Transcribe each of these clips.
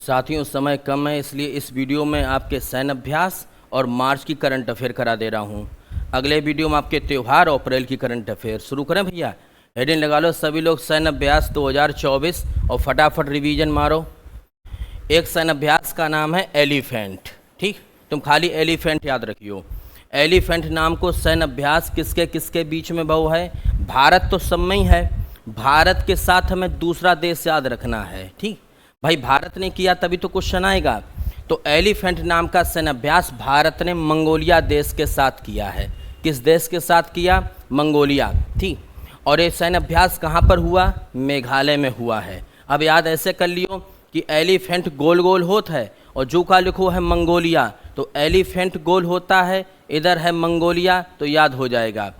साथियों, समय कम है इसलिए इस वीडियो में आपके सैन्य अभ्यास और मार्च की करंट अफेयर करा दे रहा हूँ। अगले वीडियो में आपके त्यौहार और अप्रैल की करंट अफेयर। शुरू करें भैया। हेडिंग लगा लो सभी लोग सैन्य अभ्यास 2024 और फटाफट रिवीजन मारो। एक सैन्य अभ्यास का नाम है एलिफेंट। ठीक, तुम खाली एलिफेंट याद रखियो। एलिफेंट नाम को सैन्य अभ्यास किसके किसके बीच में बहु है? भारत तो सब में ही है, भारत के साथ हमें दूसरा देश याद रखना है। ठीक भाई, भारत ने किया तभी तो क्वेश्चन आएगा। तो एलिफेंट नाम का सैन्य अभ्यास भारत ने मंगोलिया देश के साथ किया है। किस देश के साथ किया? मंगोलिया। ठीक, और ये सैन्य अभ्यास कहाँ पर हुआ? मेघालय में हुआ है। अब याद ऐसे कर लियो कि एलिफेंट गोल गोल होता है और जो का लिखो है मंगोलिया, तो एलिफेंट गोल होता है, इधर है मंगोलिया, तो याद हो जाएगा।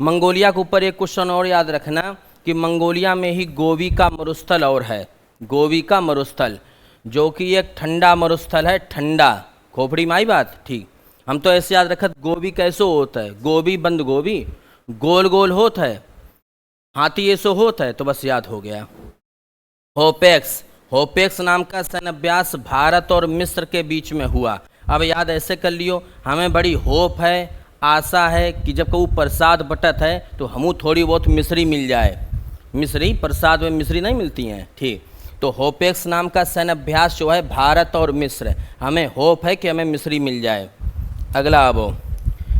मंगोलिया के ऊपर एक क्वेश्चन और याद रखना कि मंगोलिया में ही गोवी का मरुस्थल और है। गोवी का मरुस्थल जो कि एक ठंडा मरुस्थल है, ठंडा। खोपड़ी माई बात। ठीक, हम तो ऐसे याद रखत गोभी कैसो होता है, गोभी बंद गोभी गोल गोल होता है, हाथी ऐसो होता है, तो बस याद हो गया। होपेक्स, होपेक्स नाम का सैन्य अभ्यास भारत और मिस्र के बीच में हुआ। अब याद ऐसे कर लियो, हमें बड़ी होप है, आशा है कि जब कभी प्रसाद बटत है तो हमू थोड़ी बहुत मिस्री मिल जाए। मिस्री प्रसाद में मिस्री नहीं मिलती हैं। ठीक, तो होपेक्स नाम का सैन्य अभ्यास जो है भारत और मिस्र, हमें होप है कि हमें मिस्री मिल जाए। अगला अब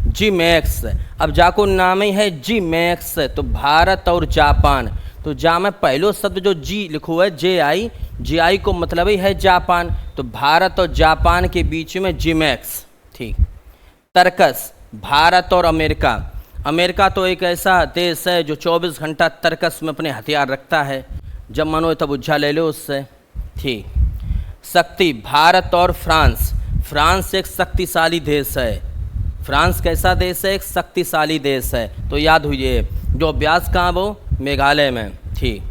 जी मैक्स। अब जाको नाम ही है जी मैक्स, तो भारत और जापान। तो जा में पहलो शब्द जो जी लिखो है जे आई को मतलब ही है जापान, तो भारत और जापान के बीच में जी मैक्स। ठीक, तर्कस, भारत और अमेरिका। अमेरिका तो एक ऐसा देश है जो 24 घंटा तर्कस में अपने हथियार रखता है, जब मनो तब उज्झा ले लो उससे। ठीक, शक्ति, भारत और फ्रांस। फ्रांस एक शक्तिशाली देश है। फ्रांस कैसा देश है? एक शक्तिशाली देश है, तो याद हुई। जो अभ्यास कहाँ वो? मेघालय में। ठीक,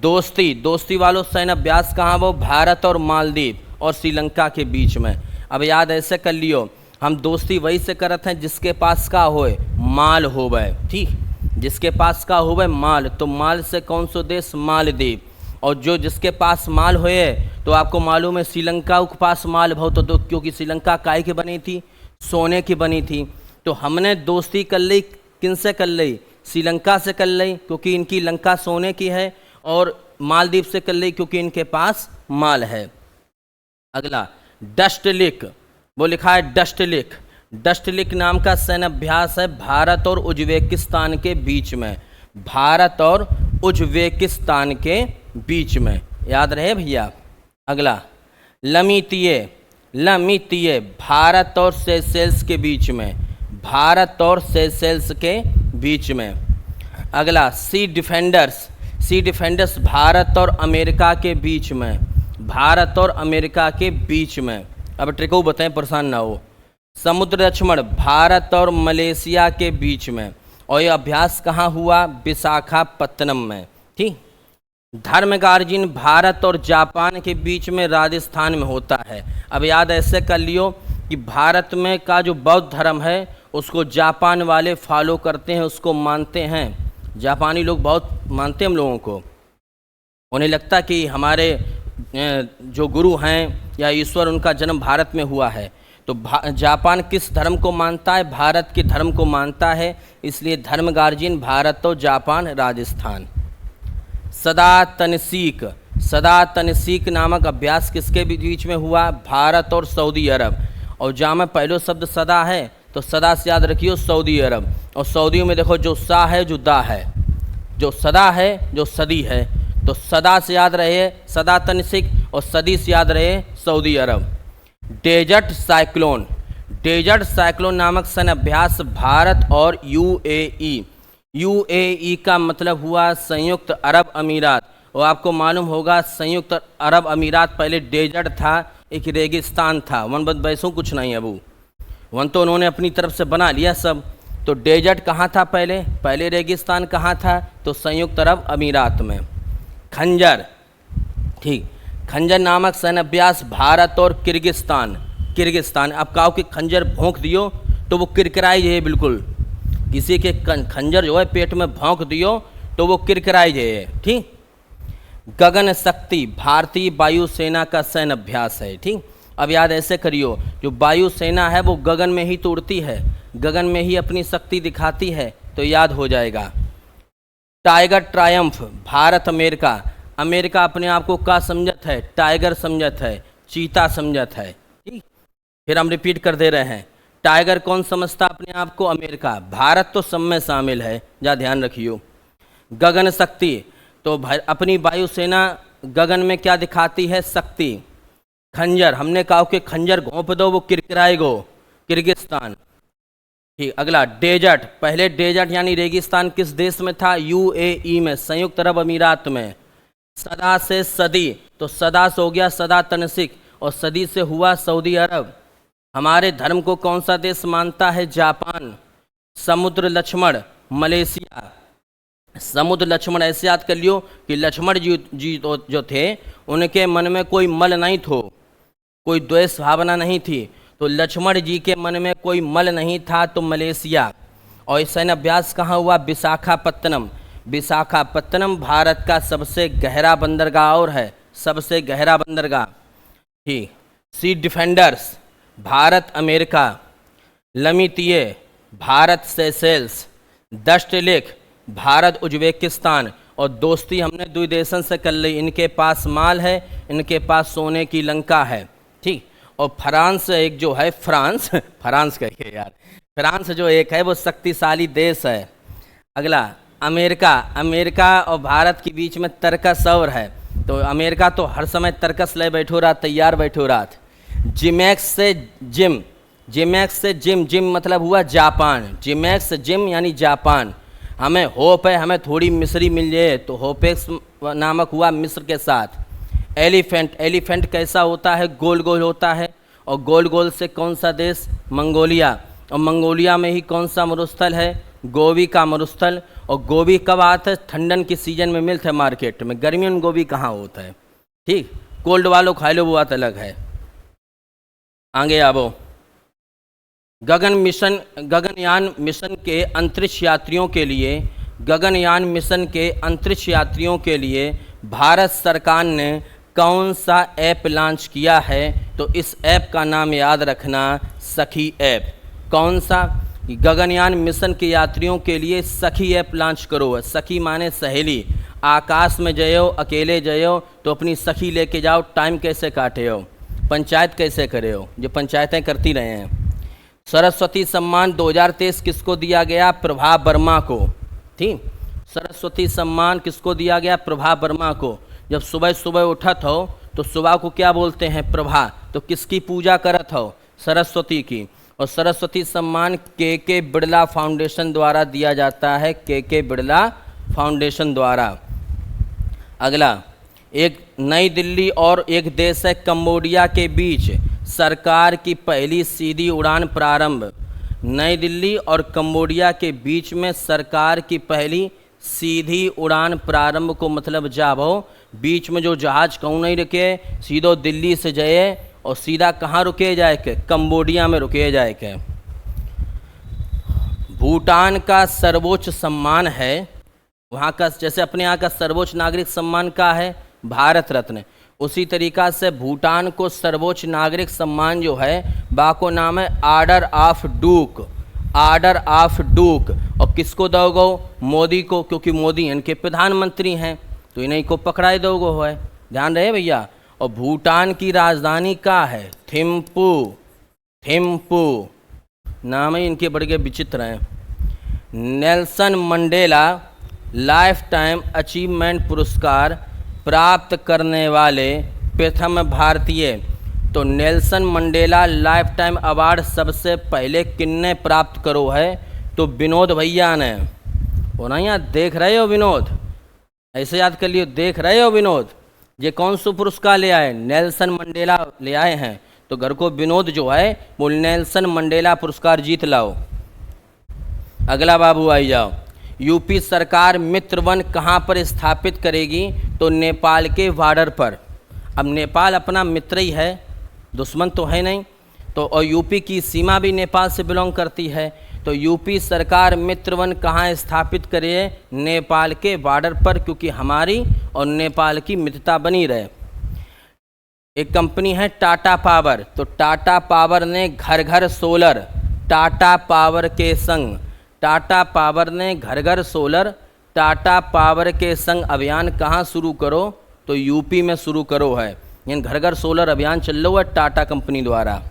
दोस्ती, दोस्ती वालों सैन्य अभ्यास कहाँ वो? भारत और मालदीव और श्रीलंका के बीच में। अब याद ऐसे कर लियो, हम दोस्ती वही से करते हैं जिसके पास का होए माल होवे। ठीक, जिसके पास का होवे माल, तो माल से कौन सा देश? मालदीव। और जो जिसके पास माल होए, तो आपको मालूम है श्रीलंका के पास माल बहुत, तो क्योंकि श्रीलंका काय की बनी थी? सोने की बनी थी। तो हमने दोस्ती कर ली, किन से कर ली? श्रीलंका से कर ली, क्योंकि इनकी लंका सोने की है, और मालदीव से कर ली क्योंकि इनके पास माल है। अगला डस्टलिक, वो लिखा है डस्टलिक। डस्टलिक नाम का सैन्य अभ्यास है भारत और उज्बेकिस्तान के बीच में। भारत और उज्बेकिस्तान के बीच में, याद रहे भैया। अगला लमीतीय, लमीतीय भारत और सेशेल्स के बीच में। भारत और सेशेल्स के बीच में। अगला सी डिफेंडर्स, सी डिफेंडर्स भारत और अमेरिका के बीच में। भारत और अमेरिका के बीच में। अब ट्रिको बताएं, परेशान ना हो। समुद्र लक्ष्मण भारत और मलेशिया के बीच में, और यह अभ्यास कहाँ हुआ? विशाखापत्तनम में। ठीक, धर्मगार्जिन भारत और जापान के बीच में राजस्थान में होता है। अब याद ऐसे कर लियो कि भारत में का जो बौद्ध धर्म है उसको जापान वाले फॉलो करते हैं, उसको मानते हैं। जापानी लोग बहुत मानते हैं हम लोगों को। उन्हें लगता कि हमारे जो गुरु हैं या ईश्वर, उनका जन्म भारत में हुआ है। तो जापान किस धर्म को मानता है? भारत के धर्म को मानता है, इसलिए धर्म गार्जियन भारत और जापान राजस्थान। सदा तनसीक, सदा तनसीक नामक अभ्यास किसके बीच में हुआ? भारत और सऊदी अरब। और जहाँ में पहलो शब्द सदा है, तो सदा से याद रखियो सऊदी अरब। और सऊदी में देखो जो सा है जो दा है, जो सदा है जो सदी है, तो सदा से याद रहे सदा तनसीक, और सदी से याद रहे सऊदी अरब। डेजर्ट साइक्लोन, डेजर्ट साइक्लोन नामक सैन्य अभ्यास भारत और यूएई। यूएई का मतलब हुआ संयुक्त अरब अमीरात। और आपको मालूम होगा संयुक्त अरब अमीरात पहले डेजर्ट था, एक रेगिस्तान था। वन बद वैसों कुछ नहीं है वो, वन तो उन्होंने अपनी तरफ से बना लिया सब। तो डेजर्ट कहाँ था पहले? पहले रेगिस्तान कहाँ था? तो संयुक्त अरब अमीरात में। खंजर, ठीक, खंजर नामक सैन्य अभ्यास भारत और किर्गिस्तान। किर्गिस्तान, अब कहो कि खंजर भोंक दियो तो वो किरकिराई जाए, बिल्कुल किसी के खंजर जो है पेट में भोंक दियो तो वो किरकिराई जाए। ठीक, गगन शक्ति भारतीय वायुसेना का सैन्य अभ्यास है। ठीक, अब याद ऐसे करियो, जो वायुसेना है वो गगन में ही तो उड़ती है, गगन में ही अपनी शक्ति दिखाती है, तो याद हो जाएगा। Tiger Triumph Bharat America, America अपने आप को क्या समझत है? टाइगर समझत है, चीता समझत है। ठीक, फिर हम रिपीट कर दे रहे हैं, टाइगर कौन समझता अपने आप को? अमेरिका। भारत तो सब में शामिल है, जा ध्यान रखियो। गगन शक्ति, तो अपनी वायुसेना गगन में क्या दिखाती है? शक्ति। खंजर, हमने कहा कि खंजर घोंप दो वो किरकिराएगो, किर्गिस्तान। ठीक, अगला डेजर्ट, पहले डेजर्ट यानी रेगिस्तान किस देश में था? यूएई में, संयुक्त अरब अमीरात में। सदा से सदी, तो सदा से हो गया सदा तनसिक, और सदी से हुआ सऊदी अरब। हमारे धर्म को कौन सा देश मानता है? जापान। समुद्र लक्ष्मण मलेशिया। समुद्र लक्ष्मण ऐसे याद कर लियो कि लक्ष्मण जी जो थे उनके मन में कोई मल नहीं थो, कोई द्वेष भावना नहीं थी, तो लक्ष्मण जी के मन में कोई मल नहीं था, तो मलेशिया। और इस सैन्य अभ्यास कहाँ हुआ? विशाखापत्तनम। विशाखापत्तनम भारत का सबसे गहरा बंदरगाह और है, सबसे गहरा बंदरगाह। ठीक, सी डिफेंडर्स भारत अमेरिका। लमितिये भारत सेशेल्स। दष्टलेख भारत उज्बेकिस्तान। और दोस्ती हमने दो देशन से कर ली, इनके पास माल है, इनके पास सोने की लंका है। ठीक, और फ्रांस एक जो है, फ्रांस फ्रांस कहिए यार, फ्रांस जो एक है वो शक्तिशाली देश है। अगला अमेरिका, अमेरिका और भारत के बीच में तर्कस और है, तो अमेरिका तो हर समय तर्कस ले बैठो रहा, तैयार बैठो रहा। जिमैक्स से जिम, जिमैक्स से जिम, जिम मतलब हुआ जापान, जिमैक्स जिम यानी जापान। हमें होप है हमें थोड़ी मिस्री मिल जाए, तो होपेक्स नामक हुआ मिस्र के साथ। एलिफेंट, एलिफेंट कैसा होता है? गोल गोल होता है, और गोल गोल से कौन सा देश? मंगोलिया। और मंगोलिया में ही कौन सा मरुस्थल है? गोभी का मरुस्थल। और गोभी कब आता है? ठंडन की सीजन में मिलता है मार्केट में, गर्मियों में गोभी कहाँ होता है। ठीक, कोल्ड वालों खा लो, वो बात अलग है। आगे आवो, गगन मिशन, गगनयान मिशन के अंतरिक्ष यात्रियों के लिए, गगनयान मिशन के अंतरिक्ष यात्रियों के लिए भारत सरकार ने कौन सा ऐप लॉन्च किया है? तो इस ऐप का नाम याद रखना, सखी ऐप। कौन सा? गगनयान मिशन के यात्रियों के लिए सखी ऐप लॉन्च करो। सखी माने सहेली। आकाश में जयो, अकेले जयो तो अपनी सखी लेके जाओ, टाइम कैसे काटे हो, पंचायत कैसे करे हो, जो पंचायतें करती रहे हैं। सरस्वती सम्मान 2023 किसको दिया गया? प्रभा वर्मा को। ठीक, सरस्वती सम्मान किसको दिया गया? प्रभा वर्मा को। जब सुबह सुबह उठत हो तो सुबह को क्या बोलते हैं? प्रभा। तो किसकी पूजा करत हो? सरस्वती की। और सरस्वती सम्मान के बिड़ला फाउंडेशन द्वारा दिया जाता है, के बिड़ला फाउंडेशन द्वारा। अगला, एक नई दिल्ली और एक देश है कंबोडिया के बीच सरकार की पहली सीधी उड़ान प्रारंभ। नई दिल्ली और कंबोडिया के बीच में सरकार की पहली सीधी उड़ान प्रारंभ को मतलब जाबो, बीच में जो जहाज कहूँ नहीं रुके, सीधो दिल्ली से जाए और सीधा कहाँ रुके जाए के? कंबोडिया में रुके जाए के। भूटान का सर्वोच्च सम्मान है वहाँ का, जैसे अपने यहाँ का सर्वोच्च नागरिक सम्मान का है भारत रत्न, उसी तरीका से भूटान को सर्वोच्च नागरिक सम्मान जो है बाको नाम है ऑर्डर ऑफ डूक, ऑर्डर ऑफ डूक। और किसको दोगो? मोदी को, क्योंकि मोदी इनके प्रधानमंत्री हैं, तो इन्हीं को पकड़ाए दोगो है, ध्यान रहे भैया। और भूटान की राजधानी क्या है? थिम्पू, थिम्पू नाम ही इनके बड़े विचित्र हैं। Nelson Mandela life time achievement पुरस्कार प्राप्त करने वाले प्रथम भारतीय। तो Nelson Mandela life time award सबसे पहले किन्ने प्राप्त करो है? तो विनोद भैया ने। वो ना यहाँ देख रहे हो विनोद, ऐसे याद कर लियो, देख रहे हो विनोद, ये कौन सा पुरस्कार ले आए? नेल्सन मंडेला ले आए हैं। तो घर को विनोद जो है वो नेल्सन मंडेला पुरस्कार जीत लाओ। अगला बाबू आई जाओ, यूपी सरकार मित्र वन कहाँ पर स्थापित करेगी? तो नेपाल के बॉर्डर पर। अब नेपाल अपना मित्र ही है, दुश्मन तो है नहीं, तो और यूपी की सीमा भी नेपाल से बिलोंग करती है, तो यूपी सरकार मित्र वन कहाँ स्थापित करे? नेपाल के बॉर्डर पर, क्योंकि हमारी और नेपाल की मित्रता बनी रहे। एक कंपनी है टाटा पावर, तो टाटा पावर ने घर घर सोलर, टाटा पावर के संग, टाटा पावर ने घर घर सोलर, टाटा पावर के संग अभियान कहाँ शुरू करो? तो यूपी में शुरू करो है। यानी घर घर सोलर अभियान चल रहा है टाटा कंपनी द्वारा।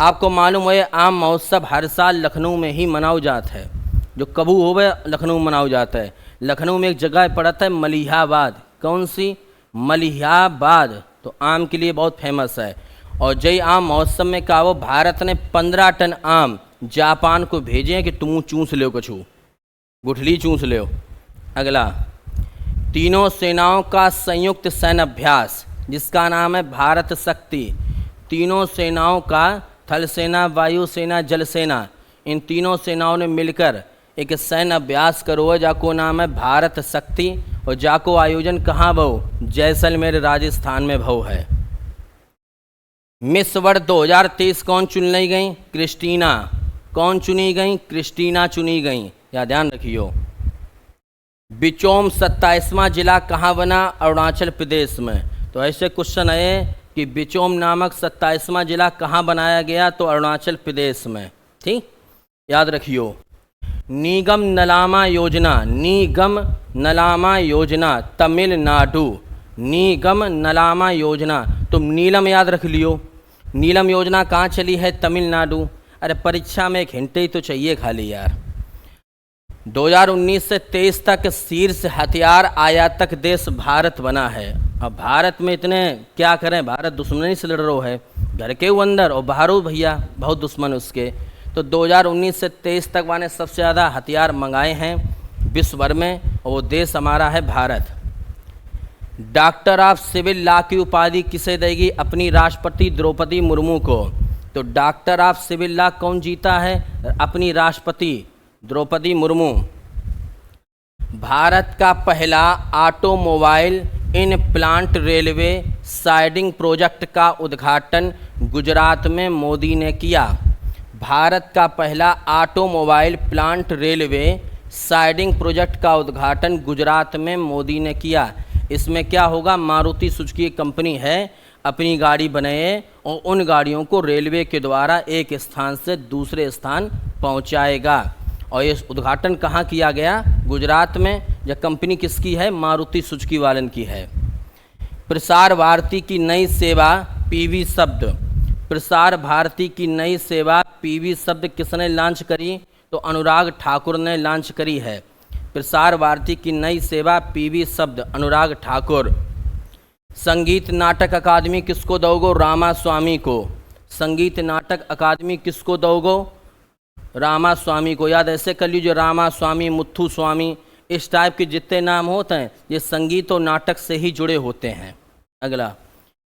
आपको मालूम है आम महोत्सव हर साल लखनऊ में ही मनाया जाता है, जो कबू होवे लखनऊ में मनाया जाता है। लखनऊ में एक जगह पड़ता है मलिहाबाद। कौन सी? मलिहाबाद। तो आम के लिए बहुत फेमस है। और जय आम महोत्सव में कहा वो भारत ने 15 टन आम जापान को भेजे कि तुम चूस लो, कछू गुठली चूस लो। अगला, तीनों सेनाओं का संयुक्त सैन्य अभ्यास जिसका नाम है भारत शक्ति। तीनों सेनाओं का, थल सेना, वायु सेना, जल सेना, इन तीनों सेनाओं ने मिलकर एक सैन्य अभ्यास करो है जाको नाम है भारत शक्ति। और जाको आयोजन कहाँ भव? जैसलमेर राजस्थान में भव है। मिस वर्ल्ड 2023 कौन चुन ली गई? क्रिस्टीना। कौन चुनी गई? क्रिस्टीना चुनी गई, या ध्यान रखियो। बिचौम 27वां जिला कहाँ बना? अरुणाचल प्रदेश में। तो ऐसे क्वेश्चन है कि बिचौम नामक 27वां जिला कहाँ बनाया गया? तो अरुणाचल प्रदेश में। ठीक, याद रखियो। निगम नलामा योजना, निगम नलामा योजना तमिलनाडु, निगम नलामा योजना। तुम नीलम याद रख लियो। नीलम योजना कहाँ चली है? तमिलनाडु। अरे परीक्षा में एक हिंट ही तो चाहिए खाली यार। 2019 से 23 तक शीर्ष हथियार आयातक देश भारत बना है। अब भारत में इतने क्या करें, भारत दुश्मनी से लड़ रहा है, घर के अंदर और बाहरों भैया बहुत दुश्मन उसके। तो 2019 से 23 तक वाने सबसे ज़्यादा हथियार मंगाए हैं विश्व भर में, और वो देश हमारा है Bharat. Doctor of civil law की उपाधि किसे देगी? अपनी राष्ट्रपति द्रौपदी मुर्मू को। तो डॉक्टर ऑफ सिविल लॉ कौन जीता है? अपनी राष्ट्रपति द्रौपदी मुर्मू। भारत का पहला automobile in plant railway siding project का उद्घाटन गुजरात में मोदी ने किया। भारत का पहला automobile plant railway siding project का उद्घाटन गुजरात में मोदी ने किया। इसमें क्या होगा? मारुति सुजुकी कंपनी है, अपनी गाड़ी बनाए और उन गाड़ियों को रेलवे के द्वारा एक स्थान से दूसरे स्थान पहुंचाएगा। और ये उद्घाटन कहाँ किया गया? गुजरात में। यह कंपनी किसकी है? मारुति सुजुकी वालन की है। प्रसार भारती की नई सेवा पीवी शब्द, प्रसार भारती की नई सेवा पीवी शब्द किसने लॉन्च करी? तो अनुराग ठाकुर ने लॉन्च करी है। प्रसार भारती की नई सेवा पीवी शब्द अनुराग ठाकुर। संगीत नाटक अकादमी किसको दोगो? रामास्वामी को। संगीत नाटक अकादमी किसको दोगो? रामास्वामी को। याद ऐसे कर लीजिए, रामास्वामी, मुथु स्वामी, इस टाइप के जितने नाम होते हैं ये संगीत और नाटक से ही जुड़े होते हैं। अगला,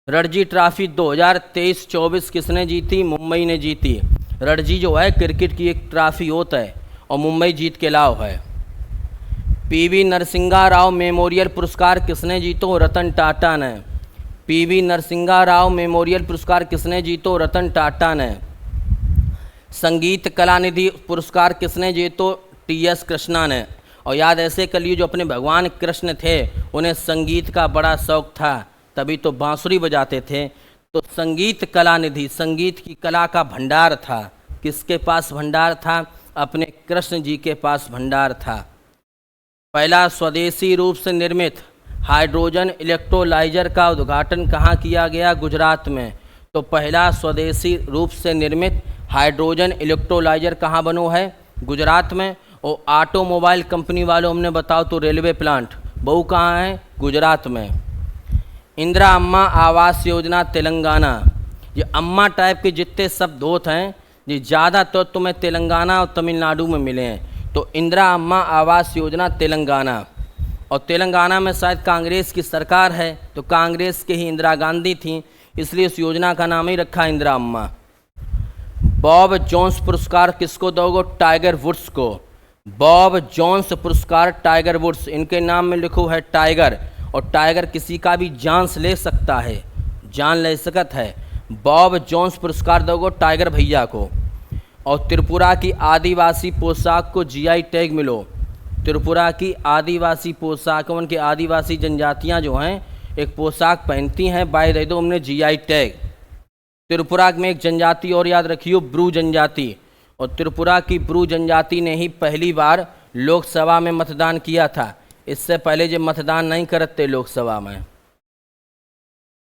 रणजी ट्रॉफी 2023-24 किसने जीती? मुंबई ने जीती। रणजी जो है क्रिकेट की एक ट्रॉफी होता है और मुंबई जीत के लाओ है। पीवी नरसिंहा राव मेमोरियल पुरस्कार किसने जीतो? रतन टाटा ने। पीवी नरसिंहा राव मेमोरियल पुरस्कार किसने जीतो? रतन टाटा ने। संगीत कलानिधि पुरस्कार किसने जीतो? टीएस कृष्णा ने। और याद ऐसे कर लिए, जो अपने भगवान कृष्ण थे उन्हें संगीत का बड़ा शौक था, तभी तो बांसुरी बजाते थे। तो संगीत कलानिधि, संगीत की कला का भंडार था। किसके पास भंडार था? अपने कृष्ण जी के पास भंडार था। पहला स्वदेशी रूप से निर्मित हाइड्रोजन इलेक्ट्रोलाइजर का उद्घाटन कहाँ किया गया? गुजरात में। तो पहला स्वदेशी रूप से निर्मित हाइड्रोजन इलेक्ट्रोलाइजर कहाँ बनो है? गुजरात में। और ऑटोमोबाइल कंपनी वालों हमने बताओ तो रेलवे प्लांट वो कहाँ है? गुजरात में। इंदिरा अम्मा आवास योजना तेलंगाना। ये अम्मा टाइप के जितने शब्द होते हैं ये ज़्यादातर तुम्हें तेलंगाना और तमिलनाडु में मिले हैं। तो इंदिरा अम्मा आवास योजना तेलंगाना। और तेलंगाना में शायद कांग्रेस की सरकार है, तो कांग्रेस के ही इंदिरा गांधी थी, इसलिए इस योजना का नाम ही रखा इंदिरा अम्मा। बॉब जोन्स पुरस्कार किसको दोगे? टाइगर वुड्स को। बॉब जोन्स पुरस्कार टाइगर वुड्स, इनके नाम में लिखो है टाइगर, और टाइगर किसी का भी जान ले सकता है, जान ले सकत है। बॉब जोन्स पुरस्कार दोगे टाइगर भैया को। और त्रिपुरा की आदिवासी पोशाक को जीआई टैग मिलो। त्रिपुरा की आदिवासी पोशाक, उनकी आदिवासी जनजातियां जो हैं एक पोशाक पहनती हैं, बाय दे दो उन्हें जीआई टैग। त्रिपुरा में एक जनजाति और याद रखियो, ब्रू जनजाति, और त्रिपुरा की ब्रू जनजाति ने ही पहली बार लोकसभा में मतदान किया था। इससे पहले जो मतदान नहीं करते लोकसभा में।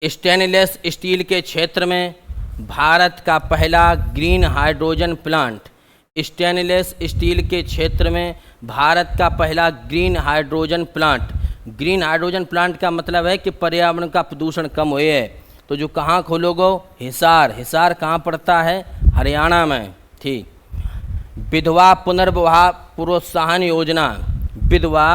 स्टेनलेस स्टील के क्षेत्र में भारत का पहला green hydrogen plant. Stainless steel के क्षेत्र में भारत का पहला green hydrogen plant. Green hydrogen plant का मतलब है कि पर्यावरण का प्रदूषण कम हुए है। तो जो कहाँ खोलोगे? हिसार। हिसार कहाँ पड़ता है? हरियाणा में। ठीक। विधवा पुनर्विवाह प्रोत्साहन योजना। विधवा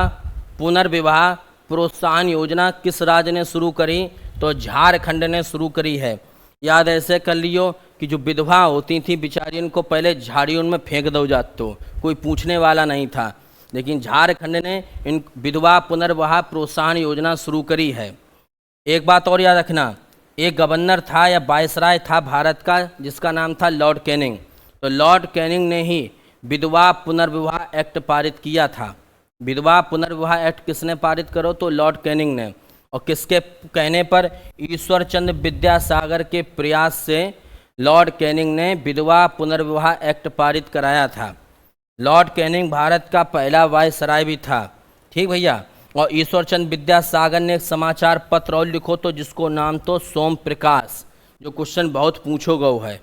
पुनर्विवाह प्रोत्साहन योजना किस राज्य ने शुरू करी? तो झारखंड ने शुरू करी है। याद ऐसे कर लियो कि जो विधवा होती थी बेचारी, उनको पहले झाड़ियों में फेंक दो जातो, कोई पूछने वाला नहीं था, लेकिन झारखंड ने इन विधवा पुनर्विवाह प्रोत्साहन योजना शुरू करी है। एक बात और याद रखना, एक गवर्नर था या वायसराय था भारत का जिसका नाम था लॉर्ड कैनिंग। तो लॉर्ड कैनिंग ने ही विधवा पुनर्विवाह एक्ट पारित किया था। विधवा पुनर्विवाह एक्ट किसने पारित करो? तो लॉर्ड कैनिंग ने। और किसके कहने पर? ईश्वर चंद्र विद्यासागर के प्रयास से लॉर्ड कैनिंग ने विधवा पुनर्विवाह एक्ट पारित कराया था। लॉर्ड कैनिंग भारत का पहला वायसराय भी था। ठीक भैया। और ईश्वर चंद्र विद्यासागर ने एक समाचार पत्र और लिखो तो जिसको नाम तो सोम प्रकाश, जो क्वेश्चन बहुत पूछो गो है।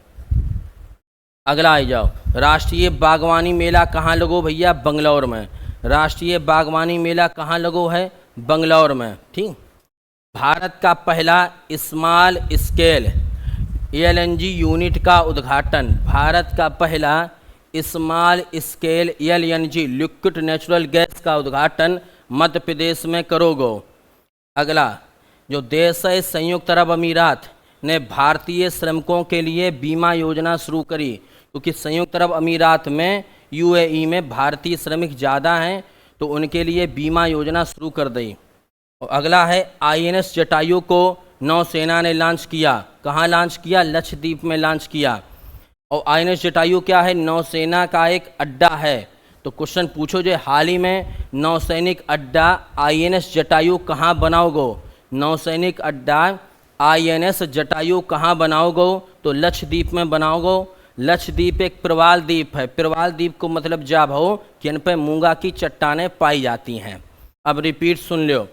अगला आ जाओ। राष्ट्रीय बागवानी मेला कहाँ लगो भैया? बंगलौर में। राष्ट्रीय बागवानी मेला कहाँ लगो है? बंगलौर में। ठीक। भारत का पहला स्मॉल स्केल एलएनजी यूनिट का उद्घाटन। भारत का पहला small scale LNG liquid natural gas का उद्घाटन मध्य प्रदेश में करोगो। अगला जो देश है संयुक्त अरब अमीरात ने भारतीय श्रमिकों के लिए बीमा योजना शुरू करी, क्योंकि संयुक्त अरब अमीरात में यूएई में भारतीय श्रमिक ज़्यादा हैं तो उनके लिए बीमा योजना शुरू कर दी। और अगला है आईएनएस जटायु को नौसेना ने लॉन्च किया। कहाँ लॉन्च किया? लक्षद्वीप में लॉन्च किया। और आईएनएस जटायु क्या है? नौसेना का एक अड्डा है। तो क्वेश्चन पूछो जो हाल ही में नौसैनिक अड्डा आईएनएस जटायु कहाँ बनाओगो? नौसैनिक अड्डा आईएनएस जटायु कहाँ बनाओगो? तो लक्षद्वीप में बनाओगो। लक्षद्वीप एक प्रवाल द्वीप है। प्रवाल द्वीप को मतलब जाब हो कि इन पर मूंगा की चट्टानें पाई जाती हैं। अब रिपीट सुन लो।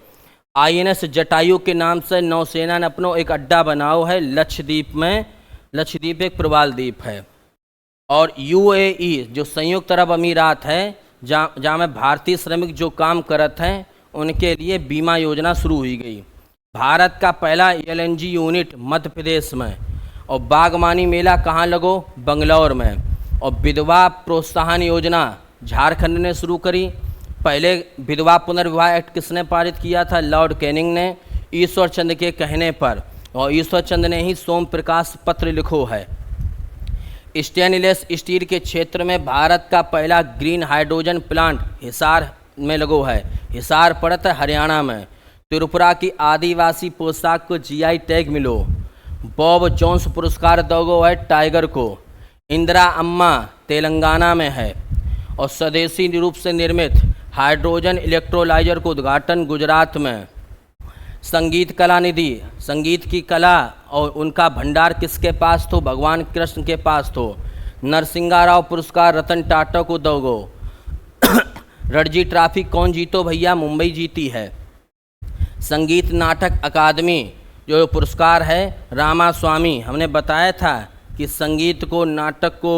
आईएनएस जटायु के नाम से नौसेना ने अपनो एक अड्डा बनाओ है लक्षद्वीप में। लक्षद्वीप एक प्रवाल द्वीप है। और यूएई जो संयुक्त अरब अमीरात है, जहाँ में भारतीय श्रमिक जो काम करत हैं उनके लिए बीमा योजना शुरू हुई गई। भारत का पहला एलएनजी यूनिट मध्य प्रदेश में। और बागवानी मेला कहाँ लगो? बंगलौर में। और विधवा प्रोत्साहन योजना झारखंड ने शुरू करी। पहले विधवा पुनर्विवाह एक्ट किसने पारित किया था? लॉर्ड कैनिंग ने, ईश्वर चंद्र के कहने पर। और ईश्वर चंद्र ने ही सोम प्रकाश पत्र लिखो है। स्टेनलेस स्टील के क्षेत्र में भारत का पहला ग्रीन हाइड्रोजन प्लांट हिसार में लगो है। हिसार पड़ता है हरियाणा में। त्रिपुरा की आदिवासी पोशाक को जीआई टैग मिलो। बॉब जोन्स पुरस्कार दोगो है टाइगर को। इंदिरा अम्मा तेलंगाना में है। और स्वदेशी रूप से निर्मित हाइड्रोजन इलेक्ट्रोलाइजर को उद्घाटन गुजरात में। संगीत कला निधि, संगीत की कला और उनका भंडार किसके पास तो? भगवान कृष्ण के पास तो। नरसिंगा राव पुरस्कार रतन टाटा को दोगो। रणजी ट्रॉफी कौन जीतो भैया? मुंबई जीती है। संगीत नाटक अकादमी जो पुरस्कार है रामास्वामी, हमने बताया था कि संगीत को नाटक को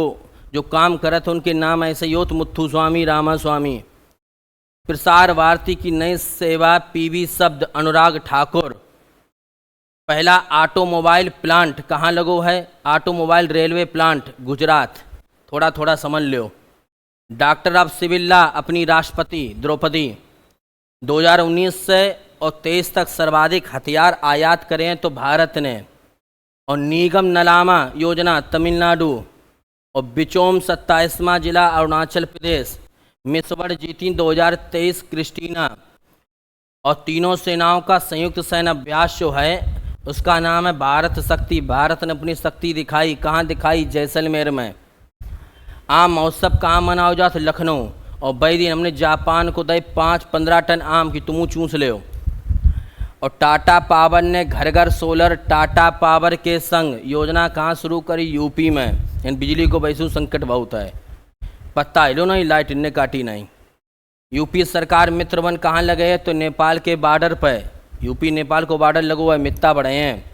जो काम करत उनके नाम ऐसे ही हो तो मुथुस्वामी रामास्वामी। प्रसार भारती की नई सेवा पीवी शब्द अनुराग ठाकुर। पहला ऑटोमोबाइल प्लांट कहाँ लगो है? Automobile railway plant Gujarat. थोड़ा थोड़ा समझ लो। डॉक्टर ऑफ सिविल लॉ अपनी राष्ट्रपति द्रौपदी। 2019 से और 23 तक सर्वाधिक हथियार आयात करें हैं तो भारत ने। और निगम नलामा योजना तमिलनाडु। और बिचोम 27वां जिला अरुणाचल प्रदेश। मिस वर्ल्ड जीती 2023 क्रिस्टीना। और तीनों सेनाओं का संयुक्त सैन्य अभ्यास जो है उसका नाम है भारत शक्ति। भारत ने अपनी शक्ति दिखाई। कहाँ दिखाई? जैसलमेर में। आम महोत्सव कहाँ मनाओ जात? लखनऊ। और वही दिन हमने जापान को दे 5-15 टन आम की तुम चूस ले। और टाटा पावर ने घर घर सोलर टाटा पावर के संग योजना कहाँ शुरू करी? यूपी में। यानी बिजली को वैसे संकट बहुत है, पत्ता हिलो नहीं, लाइट इनने काटी नहीं। यूपी सरकार मित्र वन कहाँ लगे है? तो नेपाल के बॉर्डर पर। यूपी नेपाल को बॉर्डर लगो है, मित्ता बढ़े हैं।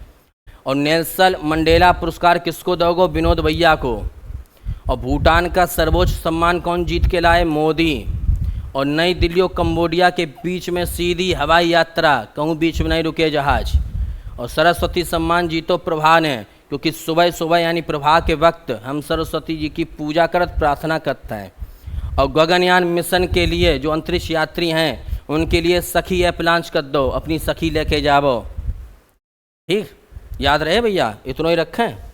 और नेल्सन मंडेला पुरस्कार किसको दोगे? विनोद भैया को। और भूटान का सर्वोच्च सम्मान कौन जीत के लाए? मोदी। और नई दिल्ली और कम्बोडिया के बीच में सीधी हवाई यात्रा, कहूँ बीच में नहीं रुके जहाज। और सरस्वती सम्मान जीतो प्रभा ने, क्योंकि सुबह सुबह यानी प्रभा के वक्त हम सरस्वती जी की पूजा करत प्रार्थना करते हैं। और गगनयान मिशन के लिए जो अंतरिक्ष यात्री हैं उनके लिए सखी ऐप लॉन्च कर दो, अपनी सखी लेके जाओ। ठीक, याद रहे भैया, इतना ही रखें।